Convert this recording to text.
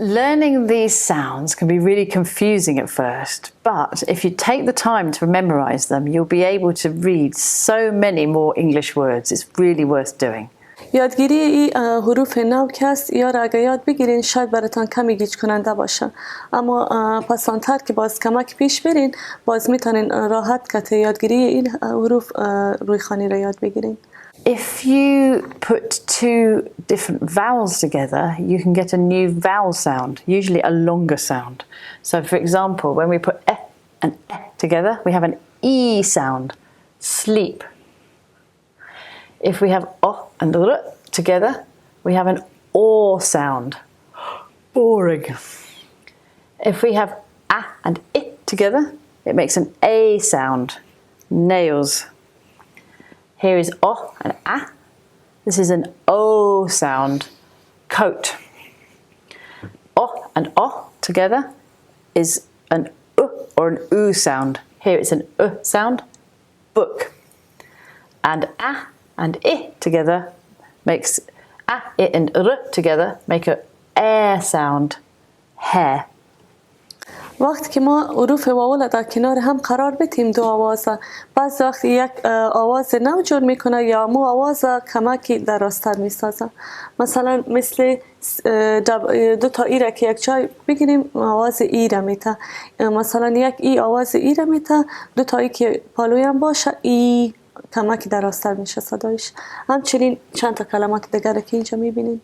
Learning these sounds can be really confusing at first, but if you take the time to memorize them, you'll be able to read so many more English words. It's really worth doing. یادگیری این حروف نو که است یا را اگه یاد بگیرین شاید براتان کمی گیج کننده باشه، اما پسانتر که باز کمک پیش برین باز میتونین راحت که یادگیری این حروف روی خوانی را یاد بگیرین. If you put two different vowels together, you can get a new vowel sound, usually a longer sound. So for example, when we put e and e together, we have an e sound, sleep. If we have o and r together, we have an o sound, boring. If we have a and I together, it makes an a sound, nails. Here is o and a. This is an o sound, coat. O and o together is an u or an u sound. Here it's an u sound, book. And a and I together makes a, I and r together make a air sound, hair. وقتی که ما حروف واول در کنار هم قرار بدیم دو آوازه، بعض وقت یک آواز نو جور میکنه یا مو آواز کمکی دراستر میسازه. مثلا مثل دو تا ای را که یک جای بگیریم آواز ای را میته، مثلا یک ای آواز ای را میته، دو تا ای که پالوی هم باشه ای کمکی دراستر میشه صدایش. همچنین چند تا کلمات دیگر که اینجا میبینیم.